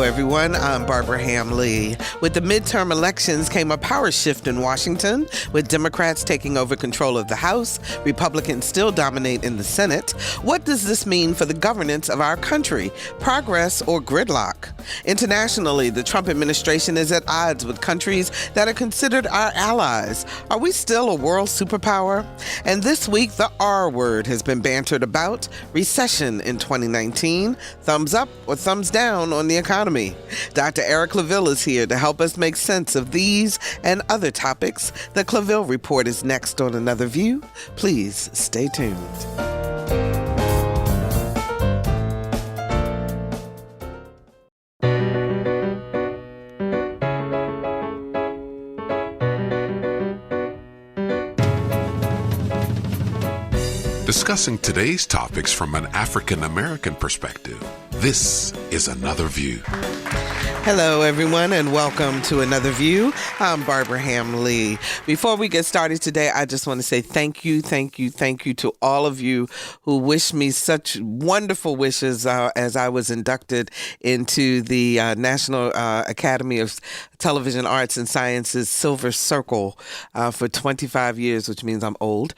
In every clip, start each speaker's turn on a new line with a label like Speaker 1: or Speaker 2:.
Speaker 1: everyone. I'm Barbara Ham-Lee. With the midterm elections came a power shift in Washington, with Democrats taking over control of the House. Republicans still dominate in the Senate. What does this mean for the governance of our country? Progress or gridlock? Internationally, the Trump administration is at odds with countries that are considered our allies. Are we still a world superpower? And this week, the R word has been bantered about: recession in 2019. Thumbs up or thumbs down on the economy? Dr. Eric Claville is here to help us make sense of these and other topics. The Claville Report is next on Another View. Please stay tuned.
Speaker 2: Discussing today's topics from an African-American perspective, this is Another View.
Speaker 1: Hello, everyone, and welcome to Another View. I'm Barbara Ham-Lee. Before we get started today, I just want to say thank you to all of you who wished me such wonderful wishes as I was inducted into the National Academy of Television Arts and Sciences Silver Circle for 25 years, which means I'm old,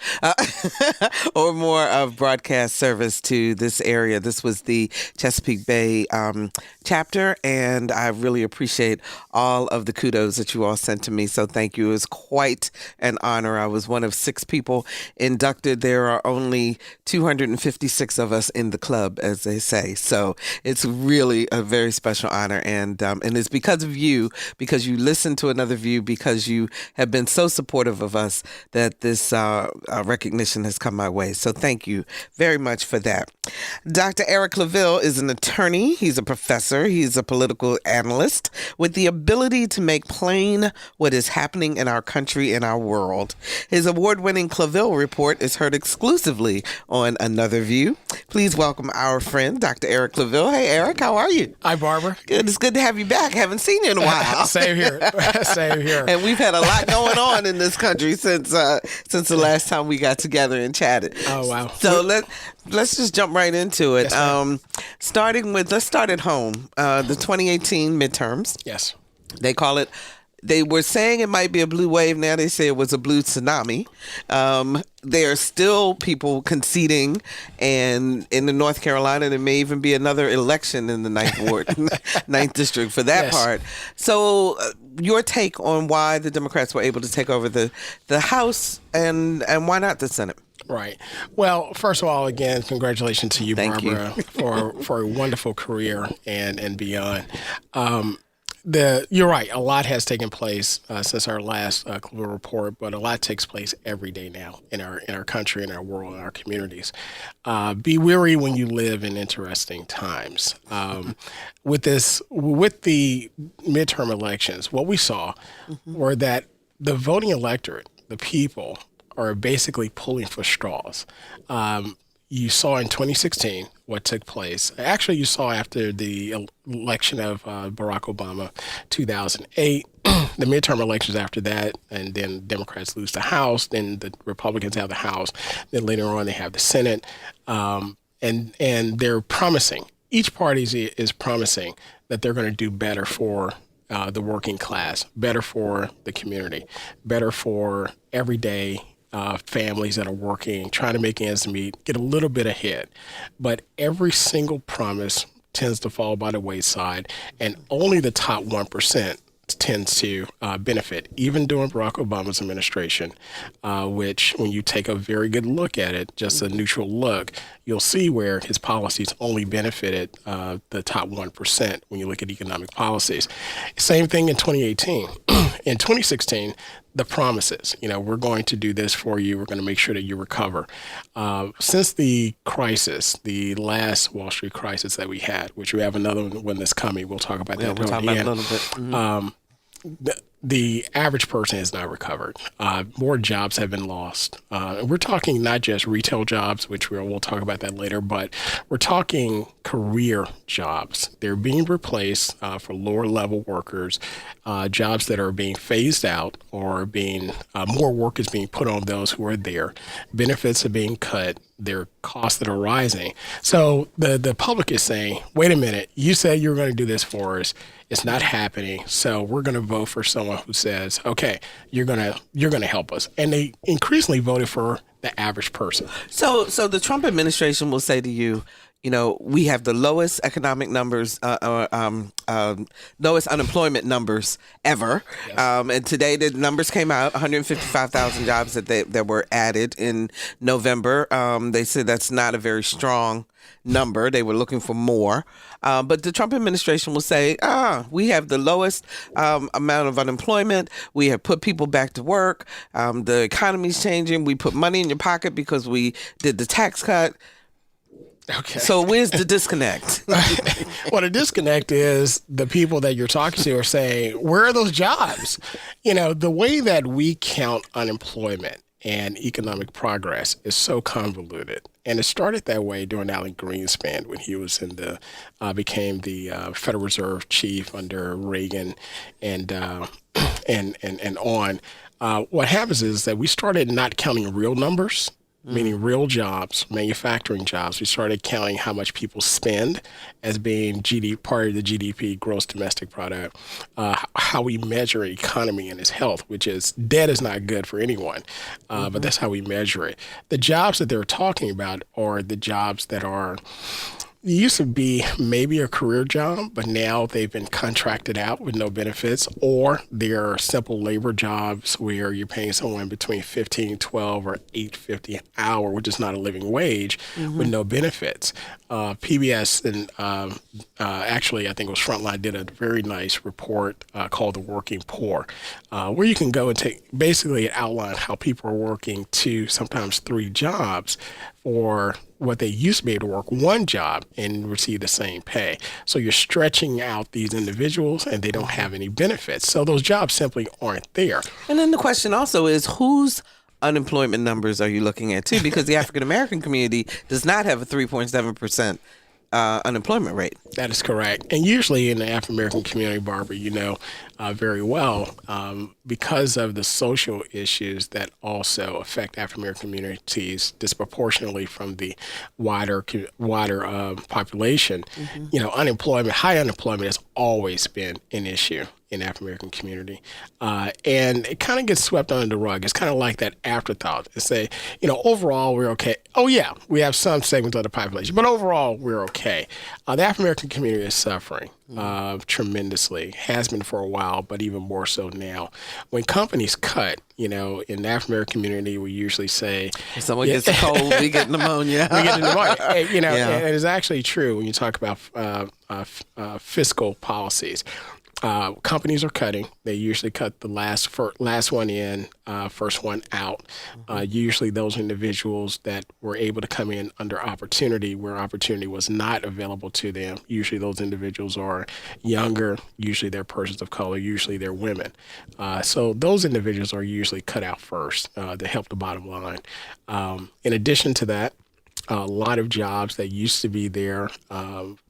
Speaker 1: or more of broadcast service to this area. This was the Chesapeake Bay chapter, and I really appreciate all of the kudos that you all sent to me. So thank you. It was quite an honor. I was one of 6 people inducted. There are only 256 of us in the club, as they say. So it's really a very special honor. And it's because of you, because you listen to Another View, because you have been so supportive of us, that this recognition has come my way. So thank you very much for that. Dr. Eric Claville is an attorney. He's a professor. He's a political analyst with the ability to make plain what is happening in our country and our world. His award-winning Claville Report is heard exclusively on Another View. Please welcome our friend, Dr. Eric Claville. Hey, Eric, how are you?
Speaker 3: Hi, Barbara.
Speaker 1: Good. It's good to have you back. Haven't seen you in a while.
Speaker 3: Same here. Same here.
Speaker 1: And we've had a lot going on in this country since the last time we got together and chatted.
Speaker 3: Oh, wow.
Speaker 1: So let's just jump right into it.
Speaker 3: Yes,
Speaker 1: let's start at home. The 2018 midterms.
Speaker 3: Yes.
Speaker 1: They were saying it might be a blue wave. Now they say it was a blue tsunami. There are still people conceding, and in the North Carolina, there may even be another election in the 9th Ward, 9th District for that part. So your take on why the Democrats were able to take over the House and why not the Senate?
Speaker 3: Right. Well, first of all, again, congratulations to you,
Speaker 1: Thank
Speaker 3: Barbara, for a wonderful career and beyond. You're right. A lot has taken place since our last Claville Report, but a lot takes place every day now in our country, in our world, in our communities. Be wary when you live in interesting times. With the midterm elections, what we saw were that the voting electorate, the people, are basically pulling for straws. You saw in 2016 what took place. Actually, you saw after the election of Barack Obama, 2008, the midterm elections after that, and then Democrats lose the House, then the Republicans have the House, then later on they have the Senate, and they're promising. Each party is promising that they're going to do better for the working class, better for the community, better for everyday families that are working, trying to make ends meet, get a little bit ahead. But every single promise tends to fall by the wayside, and only the top 1% tends to benefit, even during Barack Obama's administration, which when you take a very good look at it, just a neutral look, you'll see where his policies only benefited the top 1% when you look at economic policies. Same thing in 2018. In 2016, the promises, we're going to do this for you. We're going to make sure that you recover. Since the crisis, the last Wall Street crisis that we had, which we have another one that's coming, we'll talk about that.
Speaker 1: We'll talk about it a little bit. Mm-hmm.
Speaker 3: The average person has not recovered. More jobs have been lost. We're talking not just retail jobs, which we'll talk about that later, but we're talking career jobs. They're being replaced for lower level workers, jobs that are being phased out or being more work is being put on those who are there. Benefits are being cut. their costs that are rising. So the public is saying, wait a minute, you said you were going to do this for us. It's not happening. So we're going to vote for someone who says, okay, you're going to help us. And they increasingly voted for the average person.
Speaker 1: So the Trump administration will say to you, we have the lowest economic numbers, lowest unemployment numbers ever.
Speaker 3: Yes.
Speaker 1: And today the numbers came out, 155,000 jobs that were added in November. They said that's not a very strong number. They were looking for more. But the Trump administration will say, we have the lowest amount of unemployment. We have put people back to work. The economy's changing. We put money in your pocket because we did the tax cut.
Speaker 3: Okay.
Speaker 1: So where's the disconnect?
Speaker 3: Well, the disconnect is the people that you're talking to are saying, where are those jobs? The way that we count unemployment and economic progress is so convoluted. And it started that way during Alan Greenspan when he was became the Federal Reserve chief under Reagan and on. What happens is that we started not counting real numbers, meaning real jobs, manufacturing jobs. We started counting how much people spend as being part of the GDP, gross domestic product, how we measure economy and its health, which is debt is not good for anyone, but that's how we measure it. The jobs that they're talking about are the jobs that are it used to be maybe a career job, but now they've been contracted out with no benefits, or there are simple labor jobs where you're paying someone between $15, $12, or $8.50 an hour, which is not a living wage, with no benefits. PBS and actually, I think it was Frontline did a very nice report called The Working Poor, where you can go and basically outline how people are working 2, sometimes 3 jobs for what they used to be able to work one job and receive the same pay. So you're stretching out these individuals and they don't have any benefits. So those jobs simply aren't there.
Speaker 1: And then the question also is, whose unemployment numbers are you looking at too? Because the African American community does not have a 3.7% unemployment rate.
Speaker 3: That is correct. And usually in the African American community, Barbara, very well, because of the social issues that also affect African American communities disproportionately from the wider population. High unemployment has always been an issue in the African American community. And it kind of gets swept under the rug. It's kind of like that afterthought to say, overall we're okay. Oh yeah, we have some segments of the population, but overall we're okay. The African American community is suffering tremendously, has been for a while, but even more so now. When companies cut, in the African American community, we usually say,
Speaker 1: if someone gets a cold, we get pneumonia.
Speaker 3: We get pneumonia. And it's actually true when you talk about fiscal policies. Companies are cutting. They usually cut the last one in, first one out. Usually those individuals that were able to come in under opportunity where opportunity was not available to them. Usually those individuals are younger. Usually they're persons of color. Usually they're women. So those individuals are usually cut out first to help the bottom line. In addition to that, a lot of jobs that used to be there,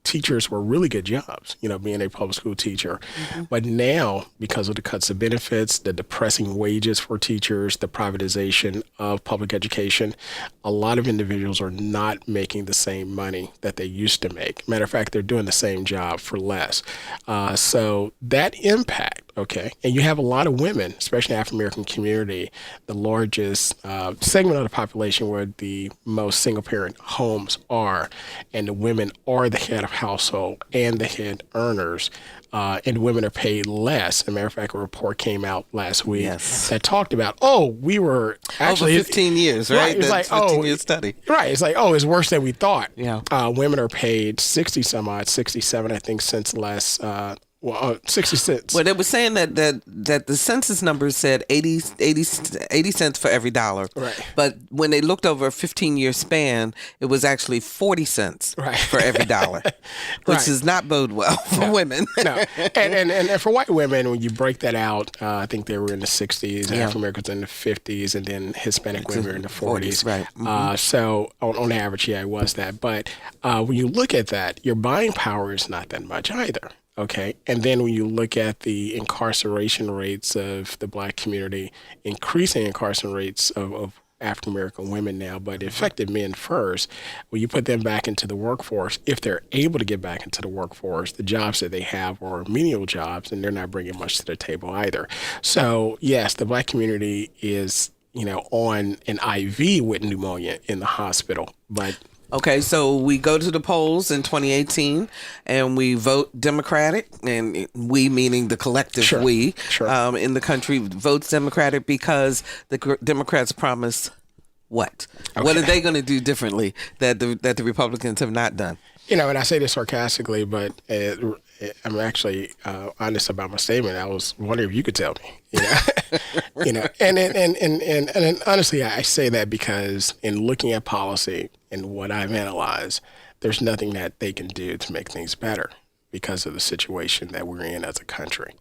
Speaker 3: teachers were really good jobs, being a public school teacher. But now, because of the cuts of benefits, the depressing wages for teachers, the privatization of public education, a lot of individuals are not making the same money that they used to make. Matter of fact, they're doing the same job for less. So that impact, okay, and you have a lot of women, especially in the African American community, the largest segment of the population where the most single-parent homes are, and the women are the head of household and the head earners, and women are paid less. As a matter of fact, a report came out last week that talked about, we were actually
Speaker 1: over 15 years, right?
Speaker 3: It's like,
Speaker 1: 15-year study.
Speaker 3: Right. It's like, it's worse than we thought.
Speaker 1: Yeah.
Speaker 3: Women are paid 67, I think, since last 60 cents.
Speaker 1: Well, they were saying that the census numbers said 80 cents for every dollar.
Speaker 3: Right.
Speaker 1: But when they looked over a 15-year span, it was actually 40 cents for every dollar, which does not bode well for women.
Speaker 3: No. And for white women, when you break that out, I think they were in the 60s, African Americans in the 50s, and then Hispanic women were in the 40s.
Speaker 1: Right.
Speaker 3: So on average, it was that. But when you look at that, your buying power is not that much either. Okay. And then when you look at the incarceration rates of the Black community, increasing incarceration rates of African American women now, but it affected men first. When you put them back into the workforce, if they're able to get back into the workforce, the jobs that they have are menial jobs, and they're not bringing much to the table either. So yes, the Black community is, on an IV with pneumonia in the hospital, but.
Speaker 1: Okay, so we go to the polls in 2018 and we vote Democratic, and we meaning the collective
Speaker 3: Sure.
Speaker 1: we
Speaker 3: Sure.
Speaker 1: in the country votes Democratic because the Democrats promise what?
Speaker 3: Okay.
Speaker 1: What are they going to do differently that the Republicans have not done?
Speaker 3: And I say this sarcastically, but I'm actually honest about my statement. I was wondering if you could tell me, and honestly, I say that because in looking at policy and what I've analyzed, there's nothing that they can do to make things better because of the situation that we're in as a country.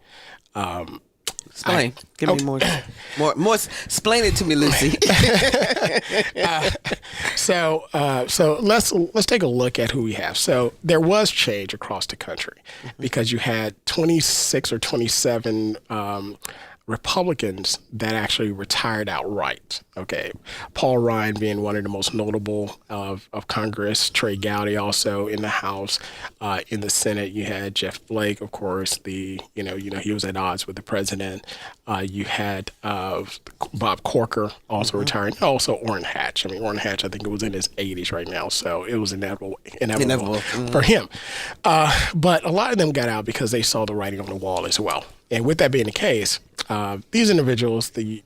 Speaker 1: Explain. Give me more. Explain it to me, Lucy.
Speaker 3: So let's take a look at who we have. So there was change across the country because you had 26 or 27 Republicans that actually retired outright. Okay, Paul Ryan being one of the most notable of Congress. Ray Dalio also in the House. In the Senate, you had Jeff Flake, of course. He was at odds with the president. You had Bob Corker also retiring. Also Orrin Hatch. Orrin Hatch, I think it was in his 80s right now, so it was inevitable for him. But a lot of them got out because they saw the writing on the wall as well. And with that being the case, these individuals, they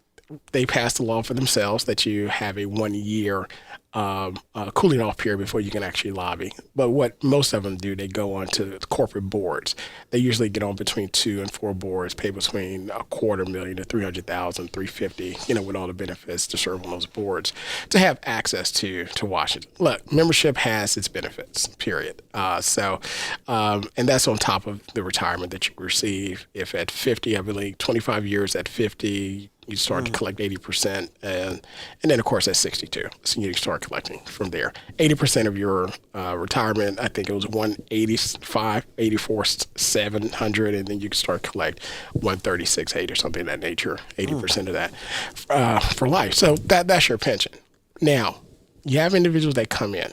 Speaker 3: passed a law for themselves that you have a 1 year cooling off period before you can actually lobby. But what most of them do, they go on to corporate boards. They usually get on between 2 and 4 boards, pay between $250,000 to $300,000, $350,000, with all the benefits to serve on those boards, to have access to Washington. Look, membership has its benefits, period. And that's on top of the retirement that you receive. If at 50, I believe 25 years at 50, you start to collect 80%, and then of course at 62, so you start collecting from there. 80% of your retirement, I think it was 185, 700, and then you can start collect 136.8 or something of that nature. 80% of that for life. So that's your pension. Now you have individuals that come in.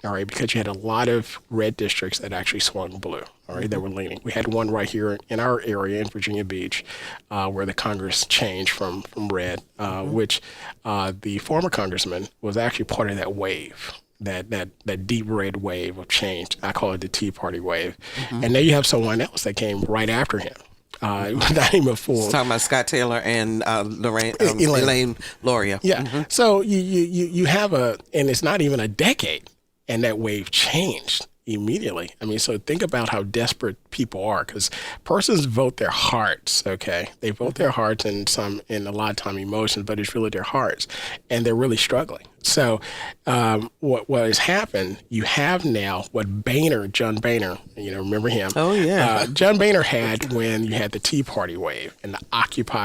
Speaker 3: All right, because you had a lot of red districts that actually swung blue, all right, that were leaning. We had one right here in our area in Virginia Beach where the Congress changed from red, which the former congressman was actually part of that wave, that deep red wave of change. I call it the Tea Party wave. And then you have someone else that came right after him. Not even a fool.
Speaker 1: Talking about Scott Taylor and Elaine Loria.
Speaker 3: Yeah. So you have and it's not even a decade. And that wave changed immediately. So think about how desperate people are, because persons vote their hearts, okay? They vote their hearts and a lot of time emotions, but it's really their hearts. And they're really struggling. So what has happened, you have now what John Boehner, remember him?
Speaker 1: Oh, yeah.
Speaker 3: John Boehner had when you had the Tea Party wave and the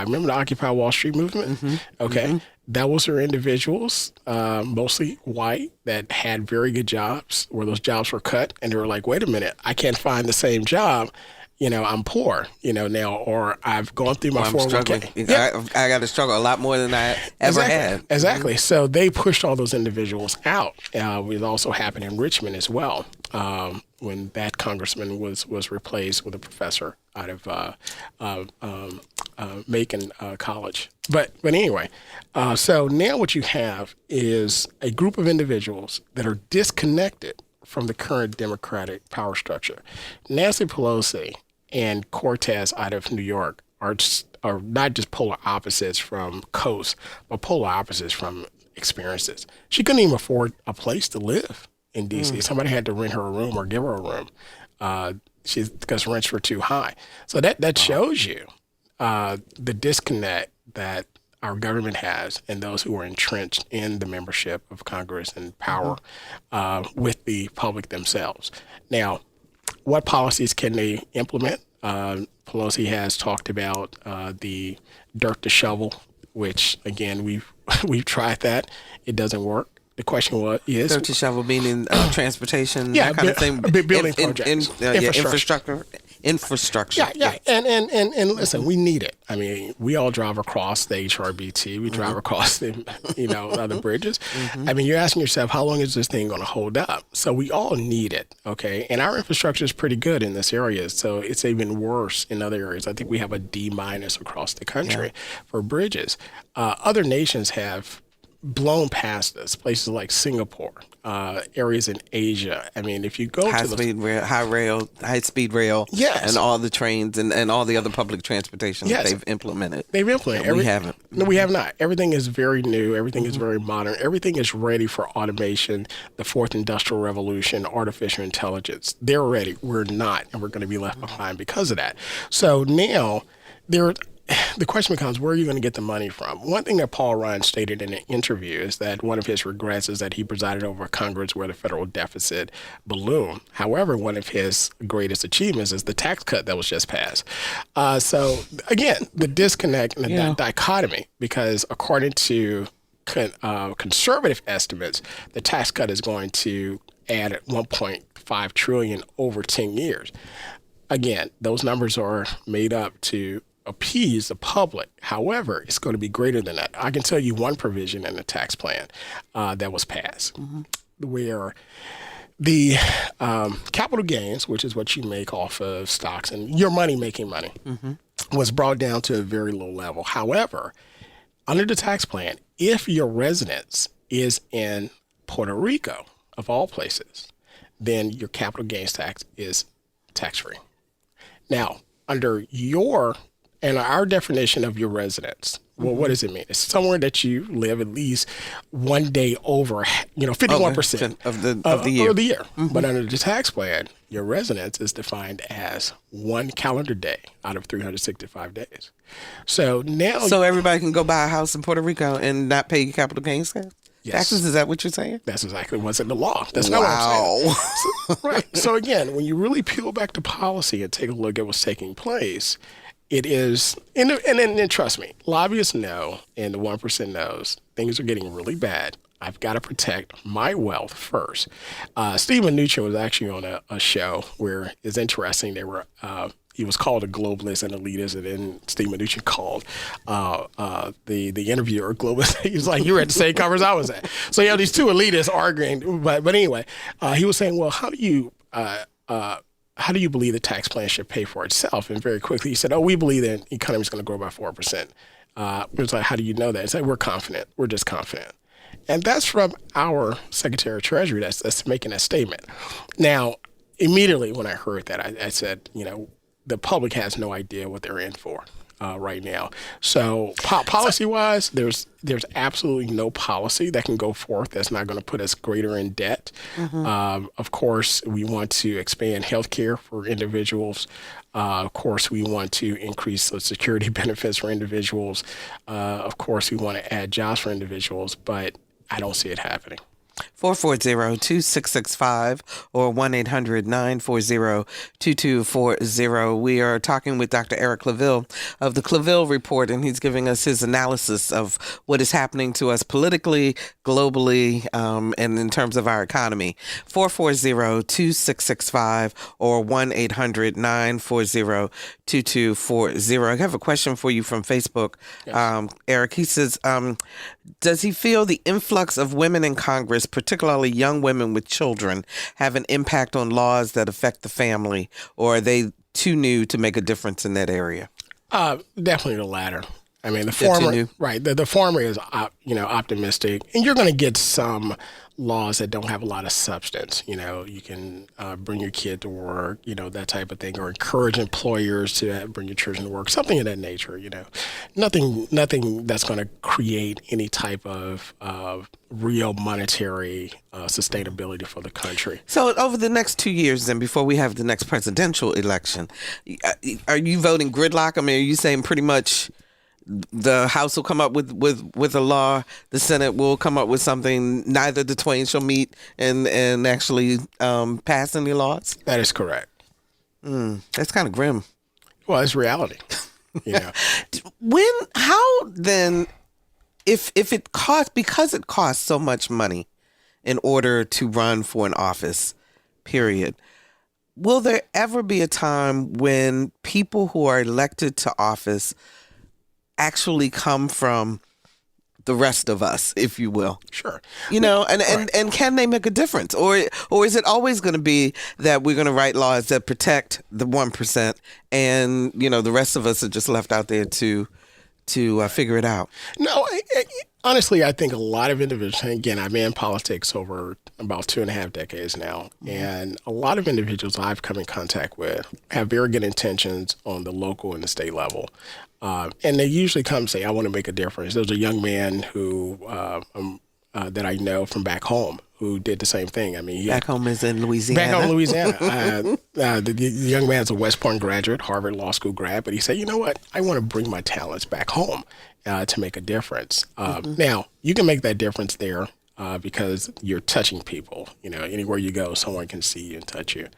Speaker 3: remember the Occupy Wall Street movement? Okay. That was for individuals, mostly white, that had very good jobs, where those jobs were cut, and they were like, wait a minute, I can't find the same job. I'm poor, now, or I've gone through my 401k.
Speaker 1: Yeah. I got to struggle a lot more than I ever had.
Speaker 3: Exactly. So they pushed all those individuals out. It also happened in Richmond as well, when that congressman was replaced with a professor out of Macon College. But anyway, so now what you have is a group of individuals that are disconnected from the current Democratic power structure. Nancy Pelosi and Cortez out of New York are not just polar opposites from coast, but polar opposites from experiences. She couldn't even afford a place to live in D.C. Somebody had to rent her a room or give her a room because rents were too high. So that shows you the disconnect that our government has and those who are entrenched in the membership of Congress and power with the public themselves. Now, what policies can they implement? Pelosi has talked about the dirt to shovel, which again we've tried that. It doesn't work. The question is
Speaker 1: dirt to shovel meaning transportation,
Speaker 3: yeah,
Speaker 1: that kind of thing.
Speaker 3: Building projects,
Speaker 1: infrastructure. infrastructure.
Speaker 3: Yeah. And listen, we need it. I mean, we all drive across the HRBT. We drive across the, other bridges. I mean, you're asking yourself, how long is this thing going to hold up? So we all need it, okay? And our infrastructure is pretty good in this area, so it's even worse in other areas. I think we have a D- across the country for bridges. Other nations have blown past us, places like Singapore, areas in Asia. I mean, if you go
Speaker 1: high speed rail,
Speaker 3: yes,
Speaker 1: and all the trains and all the other public transportation that they've implemented.
Speaker 3: We
Speaker 1: haven't.
Speaker 3: No, we have not. Everything is very new. Everything is very modern. Everything is ready for automation, the fourth industrial revolution, artificial intelligence. They're ready. We're not, and we're going to be left behind because of that. So now the question becomes, where are you going to get the money from? One thing that Paul Ryan stated in an interview is that one of his regrets is that he presided over a Congress where the federal deficit ballooned. However, one of his greatest achievements is the tax cut that was just passed. So again, the disconnect and the dichotomy, because according to conservative estimates, the tax cut is going to add 1.5 trillion over 10 years. Again, those numbers are made up to appease the public. However, it's going to be greater than that. I can tell you one provision in the tax plan that was passed where the capital gains, which is what you make off of stocks and your money making money, was brought down to a very low level. However, under the tax plan, if your residence is in Puerto Rico, of all places, then your capital gains tax is tax-free. Now, under our definition of your residence, well, what does it mean? It's somewhere that you live at least one day over, 51%
Speaker 1: of the year.
Speaker 3: Of the year. But under the tax plan, your residence is defined as one calendar day out of 365 days. So now,
Speaker 1: everybody can go buy a house in Puerto Rico and not pay capital gains tax?
Speaker 3: Yes.
Speaker 1: Taxes, is that what you're saying?
Speaker 3: That's exactly what's in the law. That's not what I'm saying. Right. So again, when you really peel back the policy and take a look at what's taking place, it is, and trust me, lobbyists know, and the 1% knows, things are getting really bad. I've got to protect my wealth first. Steve Mnuchin was actually on a show where it's interesting. He was called a globalist and elitist, and then Steve Mnuchin called the interviewer a globalist. He was like, "You were at the same conference I was at." So you have these two elitists arguing. But anyway, he was saying, "Well, how do you believe the tax plan should pay for itself?" And very quickly he said, "Oh, we believe that the economy is going to grow by 4%. It was like, "How do you know that?" It's like, "We're confident. We're just confident." And that's from our Secretary of Treasury that's making that statement. Now, immediately when I heard that, I said, the public has no idea what they're in for right now. So policy-wise, there's absolutely no policy that can go forth that's not going to put us greater in debt. Of course, we want to expand health care for individuals. Of course, we want to increase Social Security benefits for individuals. Of course, we want to add jobs for individuals, but I don't see it happening.
Speaker 1: 440-2665 or 1-800-940-2240. We are talking with Dr. Eric Claville of the Claville Report, and he's giving us his analysis of what is happening to us politically, globally, and in terms of our economy. 440-2665 or 1-800-940-2240. I have a question for you from Facebook. Yes. Eric, he says, does he feel the influx of women in Congress, particularly young women with children, have an impact on laws that affect the family, or are they too new to make a difference in that area?
Speaker 3: Definitely the latter. I mean, the former, right? The former is, optimistic, and you're going to get some laws that don't have a lot of substance. You can bring your kid to work, that type of thing, or encourage employers to bring your children to work, something of that nature. Nothing that's going to create any type of real monetary sustainability for the country.
Speaker 1: So over the next 2 years, then, before we have the next presidential election, are you voting gridlock? I mean, are you saying pretty much the House will come up with a law, the Senate will come up with something, neither the twain shall meet and actually pass any laws?
Speaker 3: That is correct.
Speaker 1: That's kind of grim.
Speaker 3: Well, it's reality.
Speaker 1: How then, if it costs, because it costs so much money in order to run for an office, period, will there ever be a time when people who are elected to office actually come from the rest of us, if you will?
Speaker 3: Sure.
Speaker 1: And can they make a difference? Or is it always going to be that we're going to write laws that protect the 1% and, the rest of us are just left out there to figure it out?
Speaker 3: No, honestly, I think a lot of individuals, and again, I've been in politics over about 2.5 decades now, and a lot of individuals I've come in contact with have very good intentions on the local and the state level. And they usually come and say, I want to make a difference. There's a young man who that I know from back home who did the same thing. I mean,
Speaker 1: back home is in Louisiana.
Speaker 3: Back home in Louisiana. The young man's a West Point graduate, Harvard Law School grad, but he said, you know what? I want to bring my talents back home to make a difference. Now, you can make that difference there because you're touching people. Anywhere you go, someone can see you and touch you.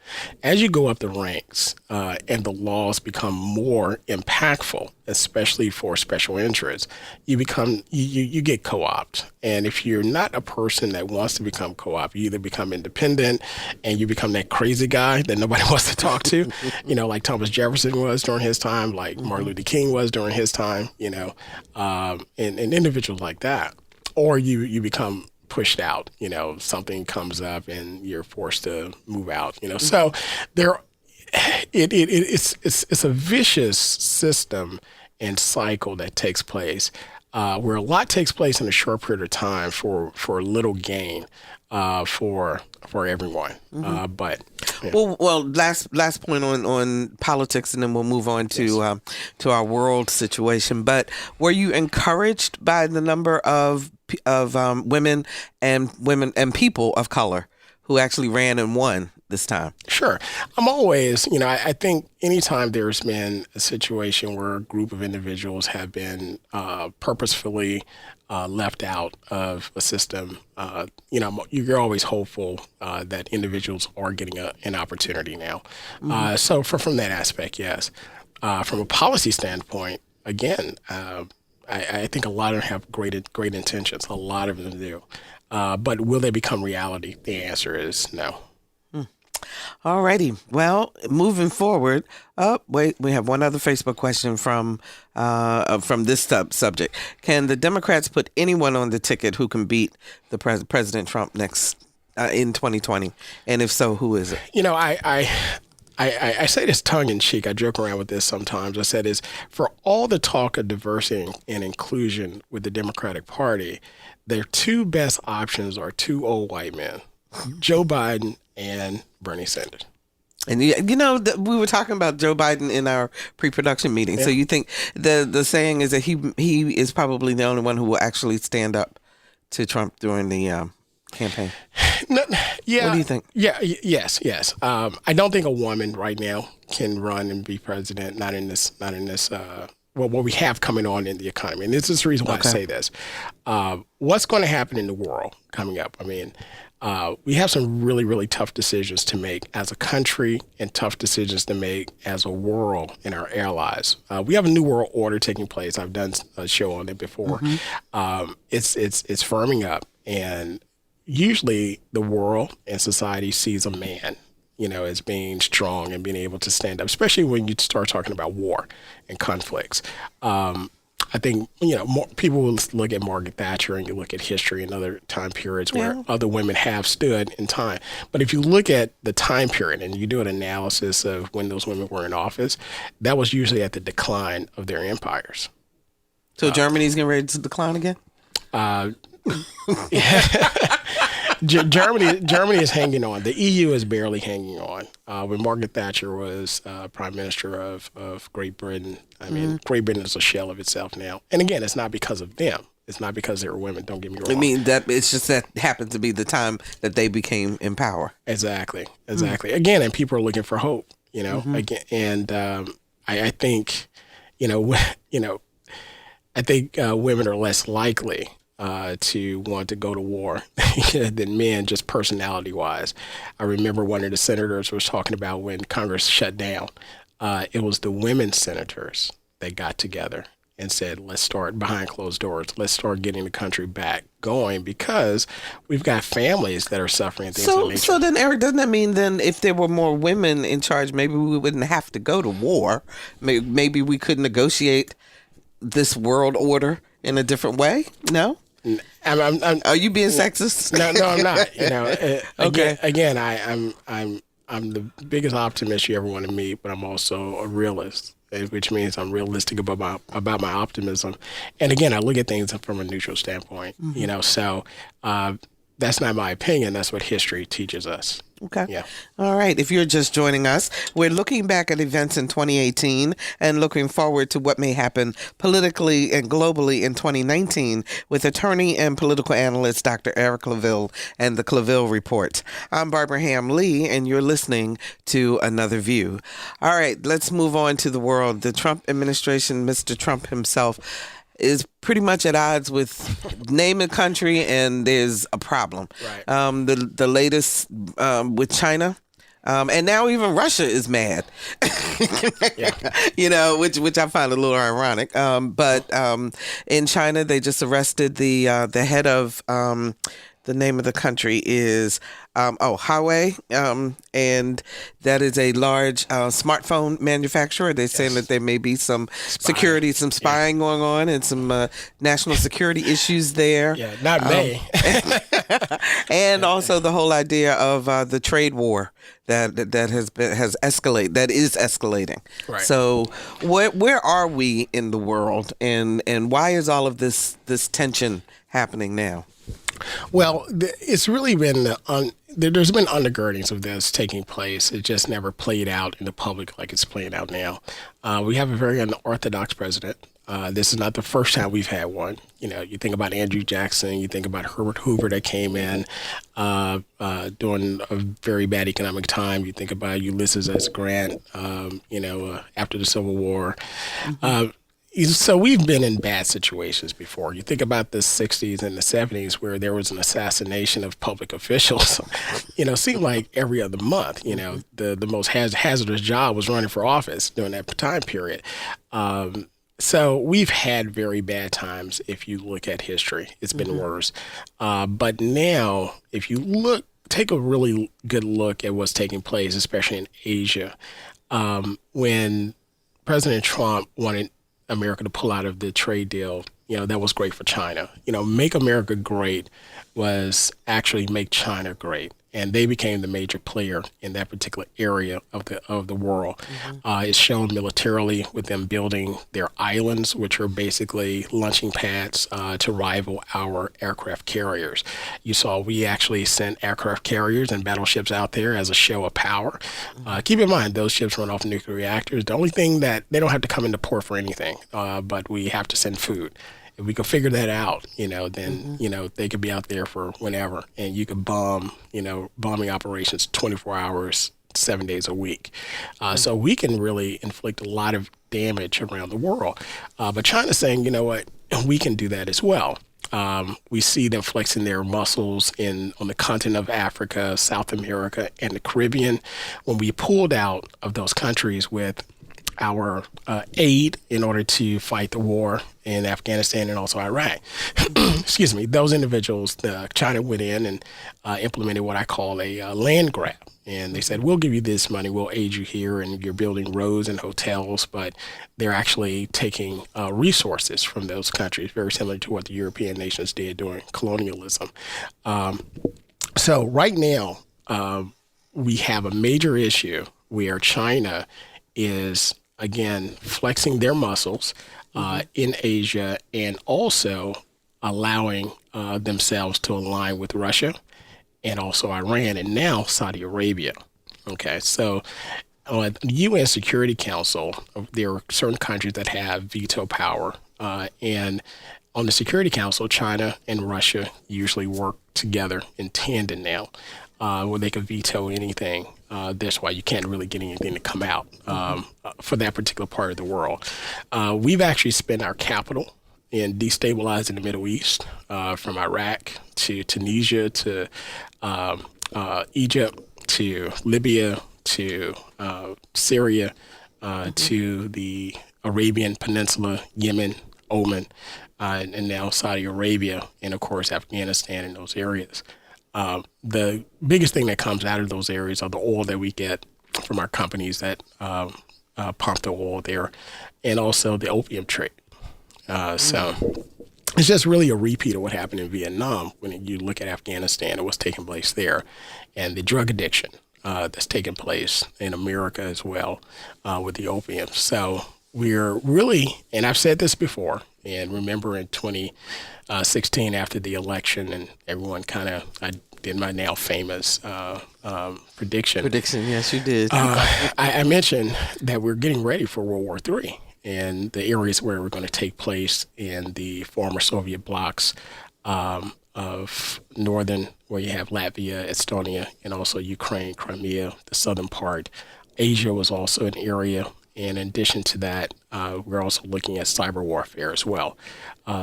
Speaker 3: As you go up the ranks and the laws become more impactful, especially for special interests, you get co-opted. And if you're not a person that wants to become co-opted, you either become independent and you become that crazy guy that nobody wants to talk to, like Thomas Jefferson was during his time, like Martin Luther King was during his time, and individuals like that. Or you become pushed out, something comes up and you're forced to move out, So it's a vicious system and cycle that takes place where a lot takes place in a short period of time for little gain for everyone. But yeah.
Speaker 1: Well, last point on politics, and then we'll move on to our world situation. But were you encouraged by the number of women and people of color who actually ran and won this time?
Speaker 3: Sure. I'm always, I think anytime there's been a situation where a group of individuals have been purposefully left out of a system, you're always hopeful that individuals are getting an opportunity now. So from that aspect, yes. From a policy standpoint, again, I think a lot of them have great intentions. A lot of them do. But will they become reality? The answer is no.
Speaker 1: All righty. Well, moving forward. We have one other Facebook question from this subject. Can the Democrats put anyone on the ticket who can beat the President Trump next in 2020? And if so, who is it?
Speaker 3: I say this tongue in cheek. I joke around with this sometimes. I said is for all the talk of diversity and inclusion with the Democratic Party, their two best options are two old white men, Joe Biden and Bernie Sanders.
Speaker 1: And we were talking about Joe Biden in our pre-production meeting. Yeah. So you think the saying is that he is probably the only one who will actually stand up to Trump during the campaign?
Speaker 3: No, yeah.
Speaker 1: What do you think?
Speaker 3: Yeah. Yes. I don't think a woman right now can run and be president. Not in this. What we have coming on in the economy, and this is the reason why I say this. What's going to happen in the world coming up? I mean, we have some really, really tough decisions to make as a country and tough decisions to make as a world in our allies. We have a new world order taking place. I've done a show on it before. It's firming up, and usually the world and society sees a man, as being strong and being able to stand up, especially when you start talking about war and conflicts. I think, more people will look at Margaret Thatcher and you look at history and other time periods where other women have stood in time. But if you look at the time period and you do an analysis of when those women were in office, that was usually at the decline of their empires.
Speaker 1: So Germany's getting ready to decline again?
Speaker 3: Germany is hanging on. The EU is barely hanging on. When Margaret Thatcher was Prime Minister of Great Britain, I mean, Great Britain is a shell of itself now. And again, it's not because of them. It's not because they were women. Don't get me wrong.
Speaker 1: I mean, that it's just that happened to be the time that they became in power.
Speaker 3: Exactly. Again, and people are looking for hope. Again, and I think, I think women are less likely to want to go to war than men, just personality-wise. I remember one of the senators was talking about when Congress shut down. It was the women senators that got together and said, let's start behind closed doors. Let's start getting the country back going, because we've got families that are suffering things of that nature.
Speaker 1: So then, Eric, doesn't that mean then if there were more women in charge, maybe we wouldn't have to go to war? Maybe we could negotiate this world order in a different way? No? Are you being sexist?
Speaker 3: No, I'm not.
Speaker 1: Okay.
Speaker 3: Again, I'm the biggest optimist you ever want to meet, but I'm also a realist, which means I'm realistic about my optimism. And again, I look at things from a neutral standpoint. So that's not my opinion. That's what history teaches us.
Speaker 1: Okay.
Speaker 3: Yeah.
Speaker 1: All right. If you're just joining us, we're looking back at events in 2018 and looking forward to what may happen politically and globally in 2019 with attorney and political analyst Dr. Eric Claville and the Claville Report. I'm Barbara Ham Lee, and you're listening to Another View. All right. Let's move on to the world. The Trump administration, Mr. Trump himself, is pretty much at odds with name a country, and there's a problem.
Speaker 3: Right.
Speaker 1: The latest with China, and now even Russia is mad.
Speaker 3: Yeah.
Speaker 1: Which I find a little ironic. But in China, they just arrested the head of the name of the country is Huawei, and that is a large smartphone manufacturer. They're saying that there may be some security, some spying going on, and some national security issues there.
Speaker 3: Yeah, not me.
Speaker 1: And also the whole idea of the trade war that is escalating.
Speaker 3: Right.
Speaker 1: So where are we in the world, and why is all of this tension happening now?
Speaker 3: Well, it's really been there's been undergirdings of this taking place. It just never played out in the public like it's playing out now. We have a very unorthodox president. This is not the first time we've had one. You think about Andrew Jackson, you think about Herbert Hoover that came in during a very bad economic time. You think about Ulysses S. Grant, after the Civil War. So we've been in bad situations before. You think about the 60s and the 70s where there was an assassination of public officials. It seemed like every other month. The most hazardous job was running for office during that time period. So we've had very bad times if you look at history. It's been worse. But now, if you take a really good look at what's taking place, especially in Asia, when President Trump wanted America to pull out of the trade deal, that was great for China. Make America great was actually make China great. And they became the major player in that particular area of the world. It's shown militarily with them building their islands, which are basically launching pads to rival our aircraft carriers. You saw we actually sent aircraft carriers and battleships out there as a show of power. Keep in mind, those ships run off nuclear reactors. The only thing that they don't have to come into port for anything, but we have to send food. If we could figure that out, then, they could be out there for whenever, and you could bombing operations 24 hours, 7 days a week. So we can really inflict a lot of damage around the world. But China's saying, you know what, we can do that as well. We see them flexing their muscles on the continent of Africa, South America, and the Caribbean. When we pulled out of those countries with our aid in order to fight the war in Afghanistan and also Iraq. Excuse me. Those individuals, China went in and implemented what I call a land grab. And they said, we'll give you this money, we'll aid you here, and you're building roads and hotels, but they're actually taking resources from those countries, very similar to what the European nations did during colonialism. So right now, we have a major issue where China is again, flexing their muscles in Asia and also allowing themselves to align with Russia and also Iran and now Saudi Arabia. Okay, so on the UN Security Council, there are certain countries that have veto power. And on the Security Council, China and Russia usually work together in tandem now, where they can veto anything. That's why you can't really get anything to come out for that particular part of the world. We've actually spent our capital in destabilizing the Middle East, from Iraq to Tunisia to Egypt to Libya to Syria to the Arabian Peninsula, Yemen, Oman, and now Saudi Arabia, and of course Afghanistan and those areas. The biggest thing that comes out of those areas are the oil that we get from our companies that pump the oil there, and also the opium trade. So it's just really a repeat of what happened in Vietnam when you look at Afghanistan and what's taking place there, and the drug addiction that's taking place in America as well with the opium. So we're really, and I've said this before, and remember in 2016 after the election, and everyone I did my now famous prediction.
Speaker 1: Yes, you did.
Speaker 3: I mentioned that we're getting ready for World War III, and the areas where we're going to take place in the former Soviet blocs of northern, where you have Latvia, Estonia, and also Ukraine, Crimea, the southern part. Asia was also an area. And in addition to that, we're also looking at cyber warfare as well.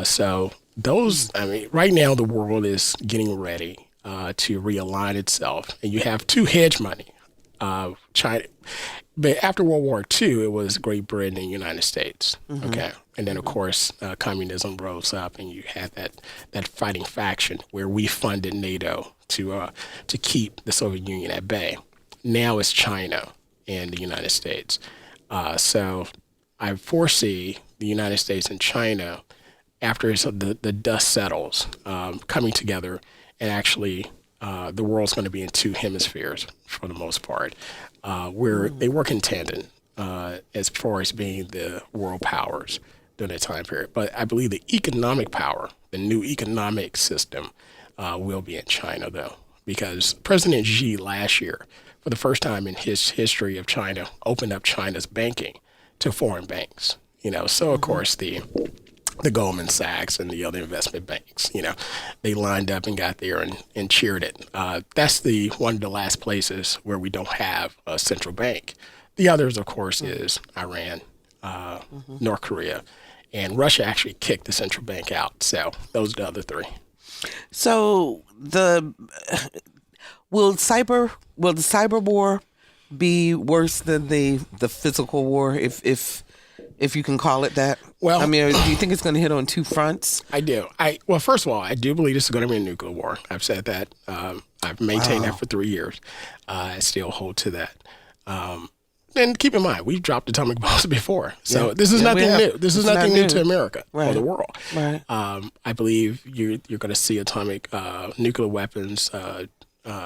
Speaker 3: So right now the world is getting ready to realign itself. And you have two hedge money, China. But after World War II, it was Great Britain and the United States. Mm-hmm. Okay. And then, of course, communism rose up, and you had that fighting faction where we funded NATO to keep the Soviet Union at bay. Now it's China and the United States. So I foresee the United States and China, after the dust settles, coming together, and actually the world's going to be in two hemispheres for the most part, where they work in tandem as far as being the world powers during that time period. But I believe the economic power, the new economic system, will be in China, though, because President Xi last year, for the first time in his history of China, opened up China's banking to foreign banks. So of course the Goldman Sachs and the other investment banks, they lined up and got there and cheered it. That's one of the last places where we don't have a central bank. The others, of course, is Iran, North Korea, and Russia actually kicked the central bank out. So those are the other three.
Speaker 1: So Will the cyber war be worse than the physical war, if you can call it that? Well, I mean, do you think it's going to hit on two fronts?
Speaker 3: I do. Well, first of all, I do believe this is going to be a nuclear war. I've said that. I've maintained that for 3 years. I still hold to that. And keep in mind, we've dropped atomic bombs before, so this is nothing new. This is nothing new to America or the world. Right. I believe you're going to see atomic nuclear weapons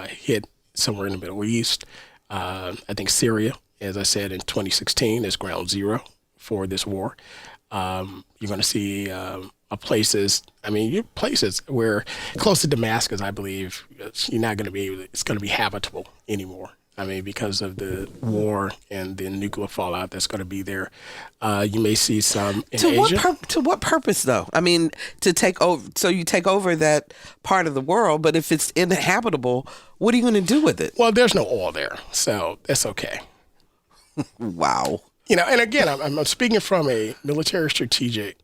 Speaker 3: hit somewhere in the Middle East. I think Syria, as I said, in 2016 is ground zero for this war. You're going to see places where close to Damascus, I believe, you're not going to be it's going to be habitable anymore. I mean, because of the war and the nuclear fallout that's going to be there. You may see some in Asia.
Speaker 1: To what purpose, though? I mean, to take over. So you take over that part of the world, but if it's inhabitable, what are you going to do with it?
Speaker 3: Well, there's no oil there, so that's okay.
Speaker 1: Wow.
Speaker 3: And again, I'm speaking from a military strategic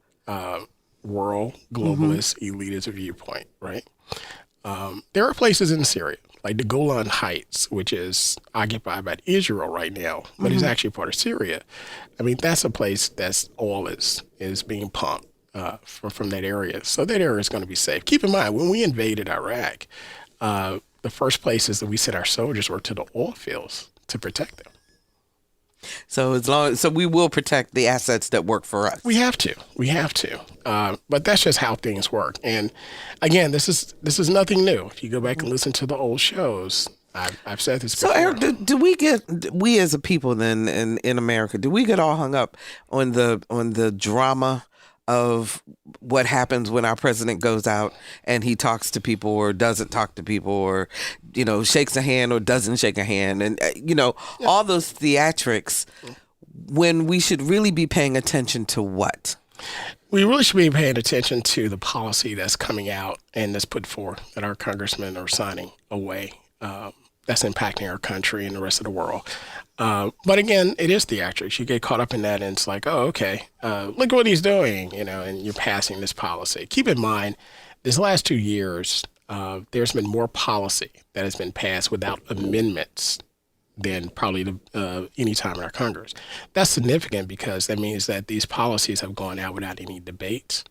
Speaker 3: world globalist elitist viewpoint, right? There are places in Syria, like the Golan Heights, which is occupied by Israel right now, but is actually part of Syria. I mean, that's a place that's oil is being pumped from that area. So that area is going to be safe. Keep in mind, when we invaded Iraq, the first places that we sent our soldiers were to the oil fields to protect them.
Speaker 1: So we will protect the assets that work for us.
Speaker 3: We have to. But that's just how things work. And again, this is nothing new. If you go back and listen to the old shows, I've said this before.
Speaker 1: So Eric, do we as a people then in America, do we get all hung up on the drama of what happens when our president goes out and he talks to people or doesn't talk to people, or shakes a hand or doesn't shake a hand, and all those theatrics, when we should really be paying attention to what?
Speaker 3: We really should be paying attention to the policy that's coming out and that's put forth that our congressmen are signing away. That's impacting our country and the rest of the world. But again, it is theatrics. You get caught up in that, and it's like, oh, okay, look what he's doing, and you're passing this policy. Keep in mind, this last 2 years, there's been more policy that has been passed without amendments than probably any time in our Congress. That's significant because that means that these policies have gone out without any debates,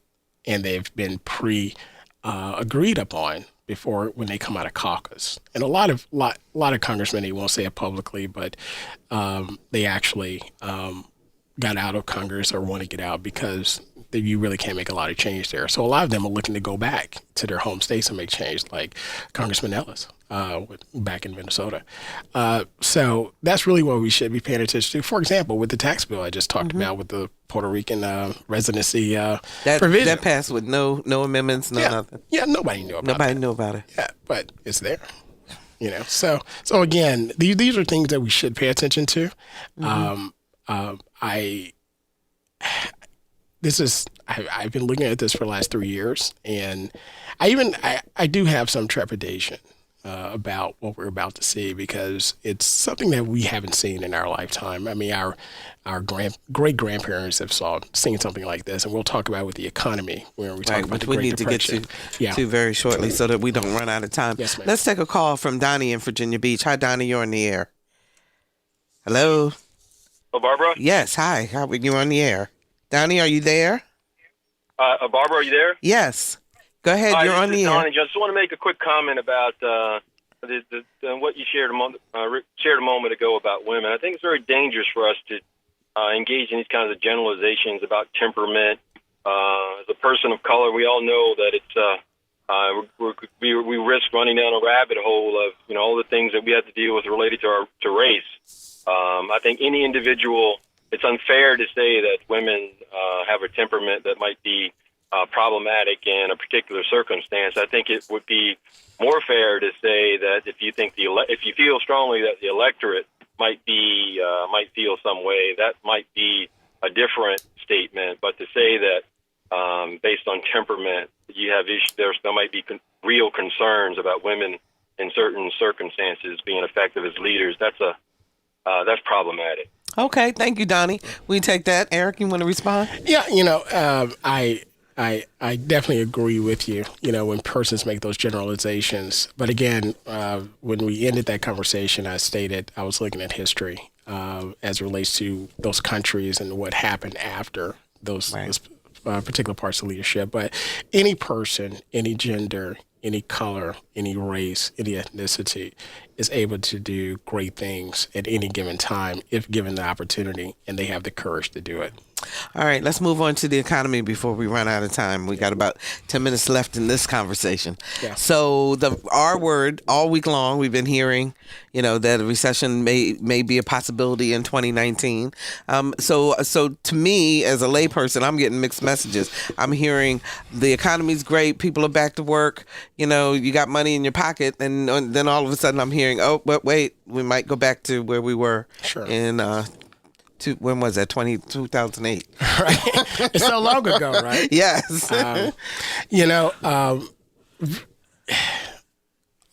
Speaker 3: and they've been agreed upon before when they come out of caucus. And a lot of congressmen, they won't say it publicly, but they actually got out of Congress or want to get out because you really can't make a lot of change there. So a lot of them are looking to go back to their home states and make change, like Congressman Ellis back in Minnesota. So that's really what we should be paying attention to. For example, with the tax bill I just talked about with the Puerto Rican residency provision.
Speaker 1: That passed with no amendments, nothing.
Speaker 3: Yeah, nobody knew about it.
Speaker 1: Nobody knew about it.
Speaker 3: Yeah, but it's there. So again, these are things that we should pay attention to. I've been looking at this for the last 3 years, and I do have some trepidation about what we're about to see because it's something that we haven't seen in our lifetime. I mean, our great grandparents have seen something like this, and we'll talk about with the economy when we talk about the Great Depression.
Speaker 1: Which we need to get to very shortly so that we don't run out of time.
Speaker 3: Yes, ma'am.
Speaker 1: Let's take a call from Donnie in Virginia Beach. Hi, Donnie, you're on the air. Hello.
Speaker 4: Oh, Barbara?
Speaker 1: Yes, hi. How are you on the air? Donnie, are you there?
Speaker 4: Barbara, are you there?
Speaker 1: Yes. Go ahead. You're on the air.
Speaker 4: I just want to make a quick comment about what you shared a moment ago about women. I think it's very dangerous for us to engage in these kinds of generalizations about temperament. As a person of color, we all know that it's we risk running down a rabbit hole of all the things that we have to deal with related to race. I think any individual. It's unfair to say that women have a temperament that might be problematic in a particular circumstance. I think it would be more fair to say that if you feel strongly that the electorate might feel some way, that might be a different statement. But to say that based on temperament, you have there might be real concerns about women in certain circumstances being effective as leaders. That's problematic.
Speaker 1: Okay, thank you, Donnie. We take that. Eric, you want to respond?
Speaker 3: Yeah, I definitely agree with you, when persons make those generalizations. But again, when we ended that conversation, I stated I was looking at history as it relates to those countries and what happened after those particular parts of leadership. But any person, any gender, any color, any race, any ethnicity is able to do great things at any given time if given the opportunity and they have the courage to do it.
Speaker 1: All right, let's move on to the economy before we run out of time. We got about 10 minutes left in this conversation. Yeah. So the R word all week long, we've been hearing, that a recession may be a possibility in 2019. So to me, as a layperson, I'm getting mixed messages. I'm hearing the economy's great, people are back to work, you got money in your pocket, and then all of a sudden I'm hearing, oh, but wait, we might go back to where we were in when was that? 2008.
Speaker 3: Right. It's so long ago, right?
Speaker 1: Yes.
Speaker 3: A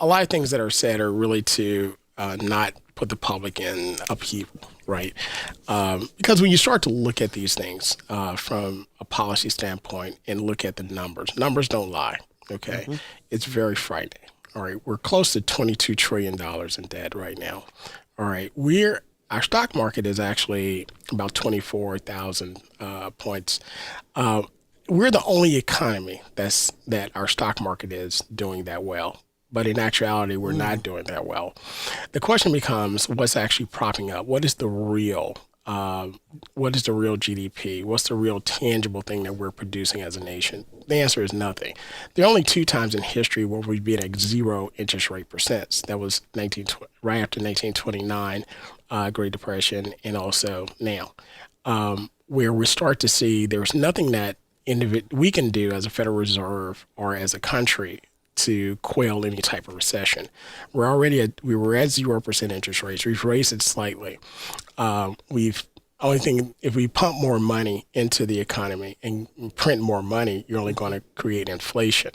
Speaker 3: lot of things that are said are really to not put the public in upheaval, right? Because when you start to look at these things from a policy standpoint and look at the numbers don't lie, okay? Mm-hmm. It's very frightening. All right, we're close to $22 trillion in debt right now. All right, our stock market is actually about 24,000 points. We're the only economy that our stock market is doing that well. But in actuality, we're not doing that well. The question becomes, what's actually propping up? What is the real GDP? What's the real tangible thing that we're producing as a nation? The answer is nothing. There are only two times in history where we've been at zero interest rate percents. That was right after 1929, Great Depression, and also now, where we start to see there's nothing that we can do as a Federal Reserve or as a country to quell any type of recession. We were at 0% interest rates. We've raised it slightly. If we pump more money into the economy and print more money, you're only going to create inflation.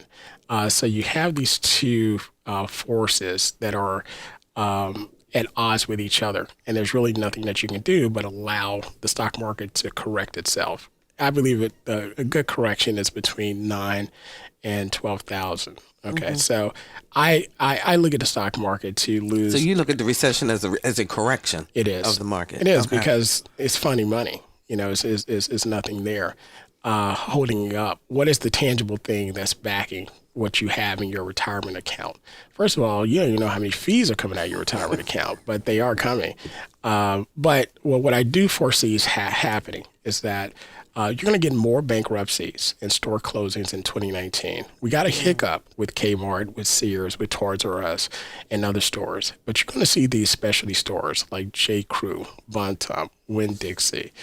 Speaker 3: So you have these two forces that are at odds with each other, and there's really nothing that you can do but allow the stock market to correct itself. I believe a good correction is between 9 and 12,000. Okay, so I look at the stock market to lose.
Speaker 1: So you look at the recession as a correction.
Speaker 3: It is
Speaker 1: of the market.
Speaker 3: It is
Speaker 1: Okay.
Speaker 3: because it's funny money. It's nothing there holding you up. What is the tangible thing that's backing what you have in your retirement account? First of all, you don't even know how many fees are coming out of your retirement account, but they are coming. But what I do foresee is happening is that you're going to get more bankruptcies and store closings in 2019. We got a hiccup with Kmart, with Sears, with Toys R Us, and other stores. But you're going to see these specialty stores like J. Crew, Bontemps, Winn-Dixie,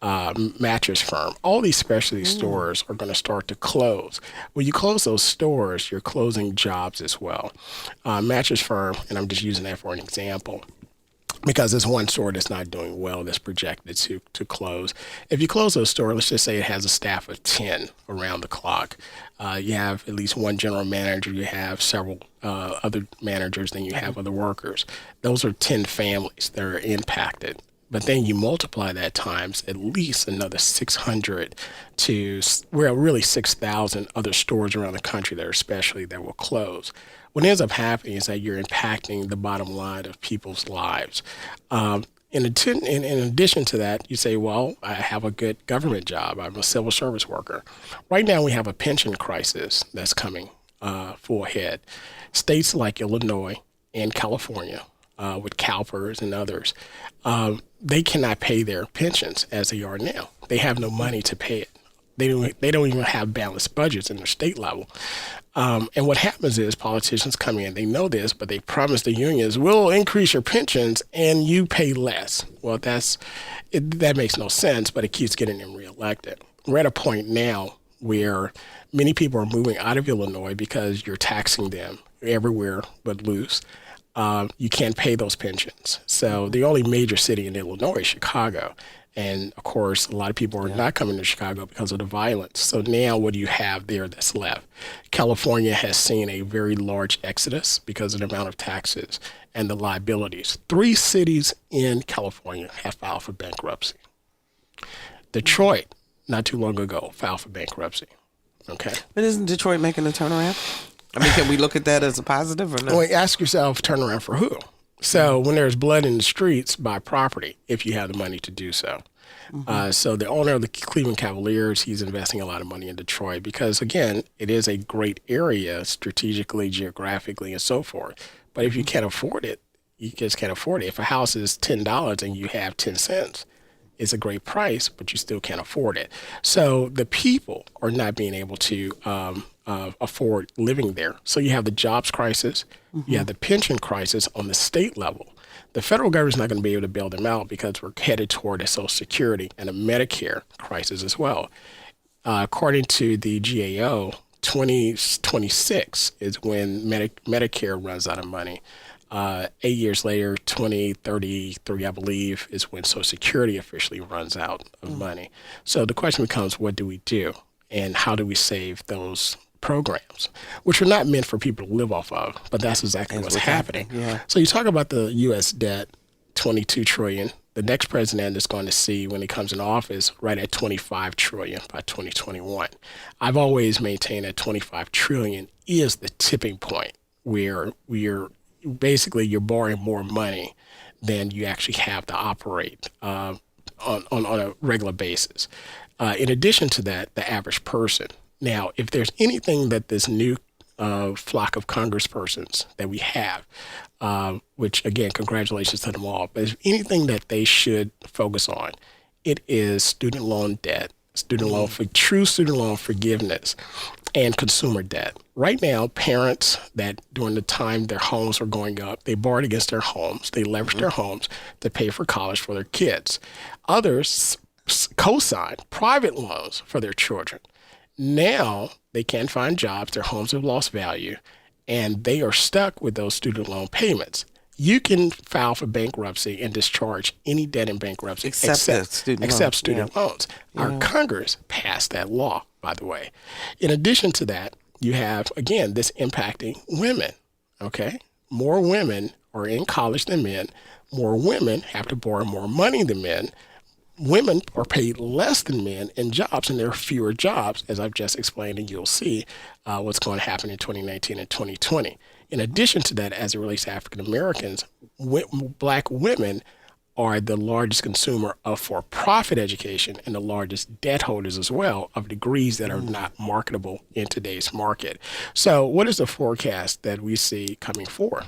Speaker 3: Mattress Firm. All these specialty stores are going to start to close. When you close those stores, you're closing jobs as well. Mattress Firm, and I'm just using that for an example, because there's one store that's not doing well that's projected to close. If you close those stores, let's just say it has a staff of 10 around the clock. You have at least one general manager, you have several other managers, then you have other workers. Those are 10 families that are impacted. But then you multiply that times at least another 600 to, well, really 6,000 other stores around the country that are specialty that will close. What ends up happening is that you're impacting the bottom line of people's lives. In addition to that, you say, well, I have a good government job. I'm a civil service worker. Right now, we have a pension crisis that's coming full ahead. States like Illinois and California, with CalPERS and others, they cannot pay their pensions as they are now. They have no money to pay it. They don't even have balanced budgets in their state level. And what happens is politicians come in, they know this, but they promise the unions, we'll increase your pensions and you pay less. Well, that makes no sense, but it keeps getting them reelected. We're at a point now where many people are moving out of Illinois because you're taxing them everywhere but loose. You can't pay those pensions. So the only major city in Illinois is Chicago. And of course, a lot of people are not coming to Chicago because of the violence. So now what do you have there that's left? California has seen a very large exodus because of the amount of taxes and the liabilities. 3 cities in California have filed for bankruptcy. Detroit, not too long ago, filed for bankruptcy. Okay.
Speaker 1: But isn't Detroit making a turnaround? I mean, can we look at that as a positive or no?
Speaker 3: Well, ask yourself, turnaround for who? So when there's blood in the streets, buy property if you have the money to do so. So the owner of the Cleveland Cavaliers, he's investing a lot of money in Detroit because, again, it is a great area strategically, geographically, and so forth. But if you can't afford it, you just can't afford it. If a house is $10 and you have 10 cents, it's a great price, but you still can't afford it. So the people are not being able to afford living there. So you have the jobs crisis, you have the pension crisis on the state level. The federal government's not going to be able to bail them out because we're headed toward a Social Security and a Medicare crisis as well. According to the GAO, 2026 is when Medicare runs out of money. 8 years later, 2033, I believe, is when Social Security officially runs out of money. So the question becomes, what do we do? And how do we save those programs, which are not meant for people to live off of, but that's exactly what's happening.
Speaker 1: Yeah.
Speaker 3: So you talk about the U.S. debt, $22 trillion. The next president is going to see, when he comes in office, right at $25 trillion by 2021. I've always maintained that $25 trillion is the tipping point where you're borrowing more money than you actually have to operate on a regular basis. In addition to that, the average person. Now, if there's anything that this new flock of congresspersons that we have, which, again, congratulations to them all, but if anything that they should focus on, it is student loan debt, true student loan forgiveness, and consumer debt. Right now, parents that during the time their homes were going up, they borrowed against their homes, they leveraged their homes to pay for college for their kids. Others co-signed private loans for their children. Now they can't find jobs, their homes have lost value, and they are stuck with those student loan payments. You can file for bankruptcy and discharge any debt in bankruptcy except student loans. Our Congress passed that law, by the way. In addition to that, you have, again, this impacting women, okay? More women are in college than men. More women have to borrow more money than men. women are paid less than men in jobs, and there are fewer jobs, as I've just explained, and you'll see what's going to happen in 2019 and 2020. In addition to that, as it relates to African Americans, Black women are the largest consumer of for-profit education and the largest debt holders as well of degrees that are not marketable in today's market. So what is the forecast that we see coming forward?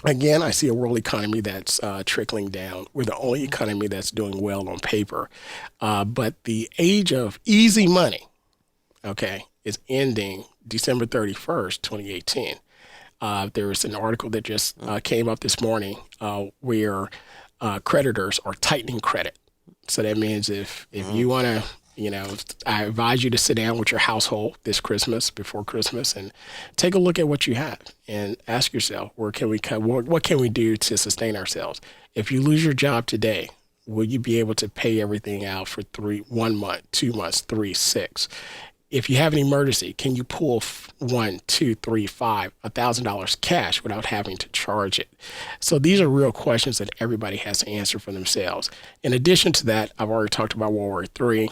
Speaker 3: Again, I see a world economy that's trickling down. We're the only economy that's doing well on paper. But the age of easy money, is ending December 31st, 2018. There was an article that just came up this morning where creditors are tightening credit. So that means if you want to, I advise you to sit down with your household this Christmas, before Christmas, and take a look at what you have and ask yourself, what can we do to sustain ourselves? If you lose your job today, will you be able to pay everything out for 1 month, 2 months, 3, 6? If you have an emergency, can you pull $1, $2, $3, $5, $1,000 cash without having to charge it? So these are real questions that everybody has to answer for themselves. In addition to that, I've already talked about World War III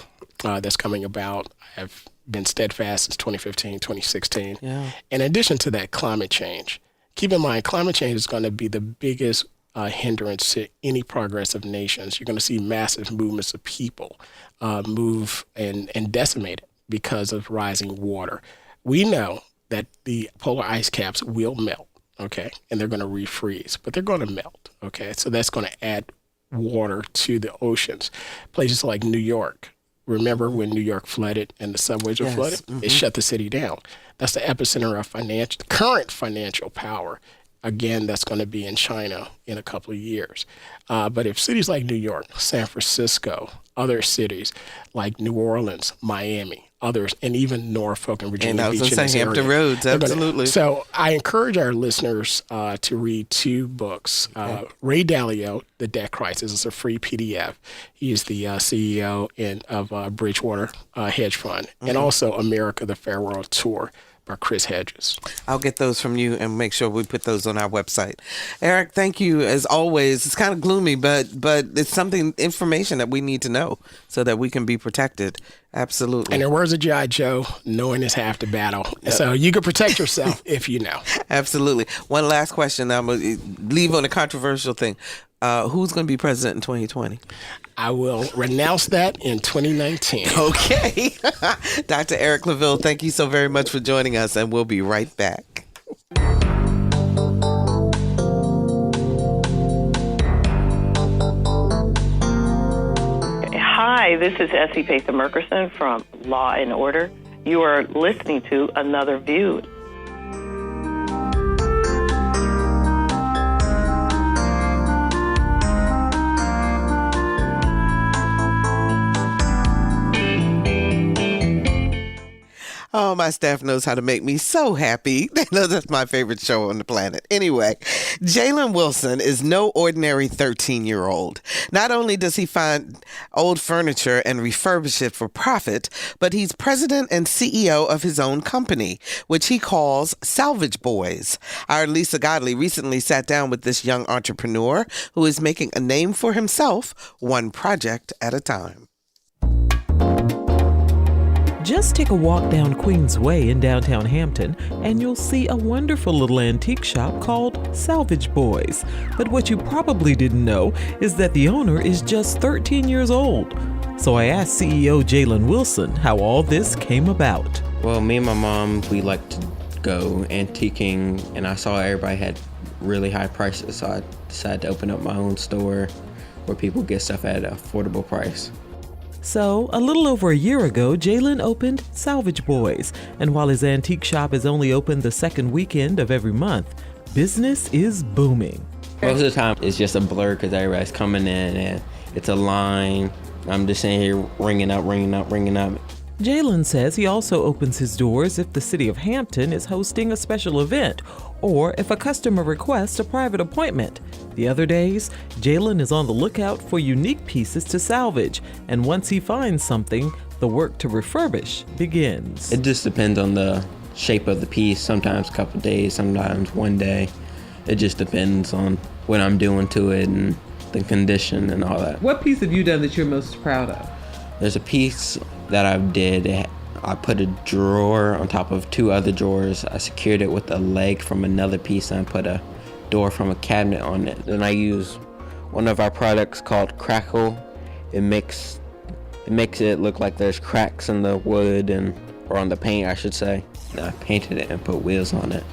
Speaker 3: that's coming about. I've been steadfast since 2015, 2016. Yeah. In addition to that, climate change. Keep in mind, climate change is going to be the biggest hindrance to any progress of nations. You're going to see massive movements of people move and decimate it because of rising water. We know that the polar ice caps will melt, and they're going to refreeze, but they're going to melt, So that's going to add water to the oceans. Places like New York. Remember when New York flooded and the subways were flooded? It shut the city down. That's the epicenter of current financial power. Again, that's going to be in China in a couple of years. But if cities like New York, San Francisco, other cities like New Orleans, Miami, others, and even Norfolk and Virginia Beach in this
Speaker 1: Hampton
Speaker 3: area,
Speaker 1: Roads, absolutely.
Speaker 3: So I encourage our listeners to read 2 books. Ray Dalio, The Debt Crisis, is a free PDF. He is the CEO of Bridgewater Hedge Fund, and also America, the Farewell Tour by Chris Hedges.
Speaker 1: I'll get those from you and make sure we put those on our website. Eric, thank you as always. It's kind of gloomy, but it's information that we need to know so that we can be protected. Absolutely.
Speaker 3: And in the words of G.I. Joe, knowing is half the battle. Yep. So you can protect yourself if you know.
Speaker 1: Absolutely. One last question. I'm going to leave on a controversial thing. Who's going to be president in 2020?
Speaker 3: I will renounce that in 2019.
Speaker 1: Okay. Dr. Eric Claville, thank you so very much for joining us, and we'll be right back.
Speaker 5: Hi, this is Essie Patha-Murkerson from Law and Order. You are listening to Another View.
Speaker 1: Oh, my staff knows how to make me so happy. They know that's my favorite show on the planet. Anyway, Jalen Wilson is no ordinary 13-year-old. Not only does he find old furniture and refurbish it for profit, but he's president and CEO of his own company, which he calls Salvage Boys. Our Lisa Godley recently sat down with this young entrepreneur who is making a name for himself, one project at a time.
Speaker 6: Just take a walk down Queens Way in downtown Hampton, and you'll see a wonderful little antique shop called Salvage Boys. But what you probably didn't know is that the owner is just 13 years old. So I asked CEO Jalen Wilson how all this came about.
Speaker 7: Well, me and my mom, we like to go antiquing, and I saw everybody had really high prices, so I decided to open up my own store where people get stuff at an affordable price.
Speaker 6: So, a little over a year ago, Jalen opened Salvage Boys, and while his antique shop is only open the second weekend of every month, business is booming.
Speaker 7: Most of the time, it's just a blur because everybody's coming in and it's a line. I'm just sitting here ringing up.
Speaker 6: Jalen says he also opens his doors if the city of Hampton is hosting a special event or if a customer requests a private appointment. The other days, Jalen is on the lookout for unique pieces to salvage, and once he finds something, the work to refurbish begins.
Speaker 7: It just depends on the shape of the piece, sometimes a couple days, sometimes one day. It just depends on what I'm doing to it and the condition and all that.
Speaker 6: What piece have you done that you're most proud of?
Speaker 7: There's a piece that I did. I put a drawer on top of 2 other drawers. I secured it with a leg from another piece, and I put a door from a cabinet on it. Then I use one of our products called Crackle. It makes it look like there's cracks in the wood or on the paint, I should say. And I painted it and put wheels on it.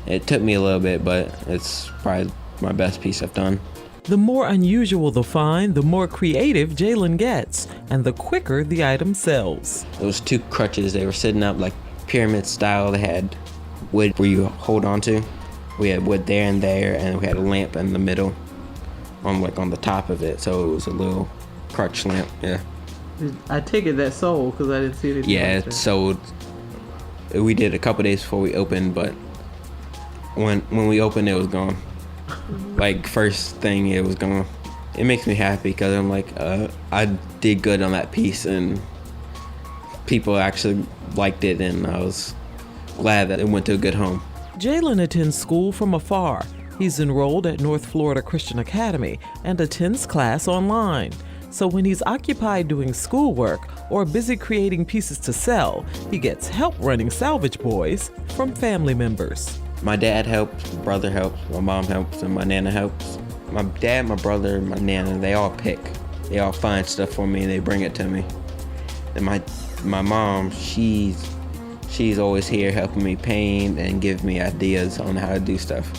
Speaker 7: It took me a little bit, but it's probably my best piece I've done.
Speaker 6: The more unusual the find, the more creative Jalen gets, and the quicker the item sells.
Speaker 7: Those 2 crutches, they were sitting up like pyramid style. They had wood where you hold on to. We had wood there, and we had a lamp in the middle on the top of it. So it was a little crutch lamp, yeah.
Speaker 6: I take it that sold because I didn't see it.
Speaker 7: Yeah, it sold. We did a couple days before we opened, but when we opened, it was gone. Like, first thing, it was gone. It makes me happy because I'm like, I did good on that piece, and people actually liked it, and I was glad that it went to a good home.
Speaker 6: Jalen attends school from afar. He's enrolled at North Florida Christian Academy and attends class online. So when he's occupied doing schoolwork or busy creating pieces to sell, he gets help running Salvage Boys from family members.
Speaker 7: My dad helps, my brother helps, my mom helps, and my nana helps. My dad, my brother, my nana, they all pick. They all find stuff for me and they bring it to me. And my mom, she's always here helping me paint and give me ideas on how to do stuff.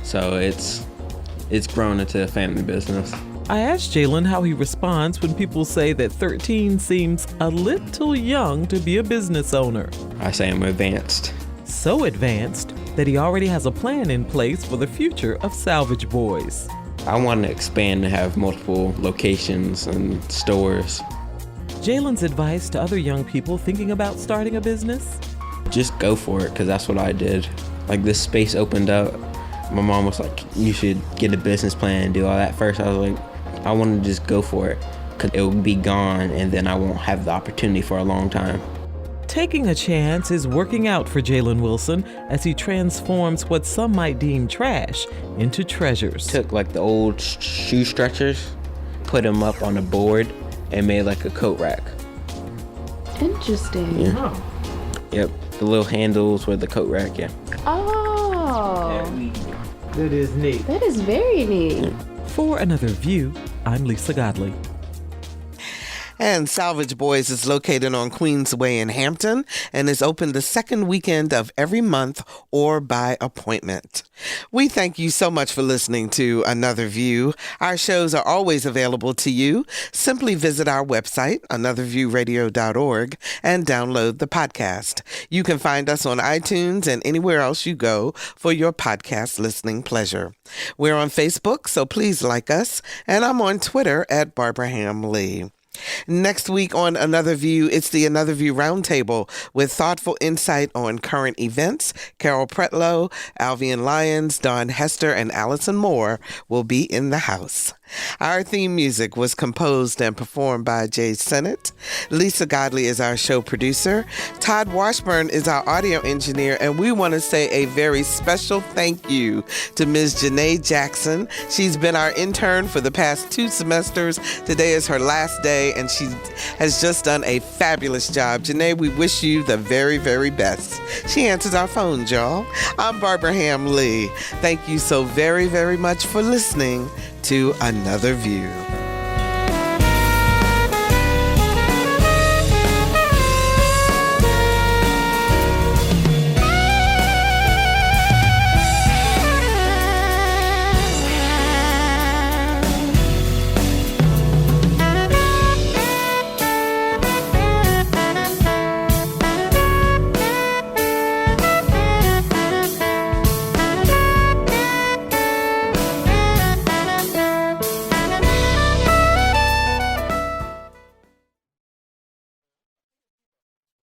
Speaker 7: So it's grown into a family business.
Speaker 6: I asked Jalen how he responds when people say that 13 seems a little young to be a business owner.
Speaker 7: I say I'm advanced.
Speaker 6: So advanced that he already has a plan in place for the future of Salvage Boys.
Speaker 7: I want to expand and have multiple locations and stores.
Speaker 6: Jalen's advice to other young people thinking about starting a business?
Speaker 7: Just go for it, because that's what I did. Like, this space opened up. My mom was like, you should get a business plan and do all that first. I was like, I want to just go for it, because it will be gone and then I won't have the opportunity for a long time.
Speaker 6: Taking a chance is working out for Jalen Wilson as he transforms what some might deem trash into treasures.
Speaker 7: Took like the old shoe stretchers, put them up on a board, and made like a coat rack.
Speaker 8: Interesting.
Speaker 7: Yeah.
Speaker 6: Oh.
Speaker 7: Yep, the little handles were the coat rack, yeah.
Speaker 8: Oh.
Speaker 6: That is neat.
Speaker 8: That is very neat.
Speaker 6: For Another View, I'm Lisa Godley.
Speaker 1: And Salvage Boys is located on Queensway in Hampton and is open the second weekend of every month or by appointment. We thank you so much for listening to Another View. Our shows are always available to you. Simply visit our website, anotherviewradio.org, and download the podcast. You can find us on iTunes and anywhere else you go for your podcast listening pleasure. We're on Facebook, so please like us, and I'm on Twitter at Barbara Ham Lee. Next week on Another View, it's the Another View Roundtable with thoughtful insight on current events. Carol Pretlow, Alvian Lyons, Dawn Hester, and Allison Moore will be in the house. Our theme music was composed and performed by Jay Sennett. Lisa Godley is our show producer. Todd Washburn is our audio engineer, and we want to say a very special thank you to Ms. Janae Jackson. She's been our intern for the past 2 semesters. Today is her last day, and she has just done a fabulous job. Janae, we wish you the very, very best. She answers our phones, y'all. I'm Barbara Ham Lee. Thank you so very, very much for listening to Another View.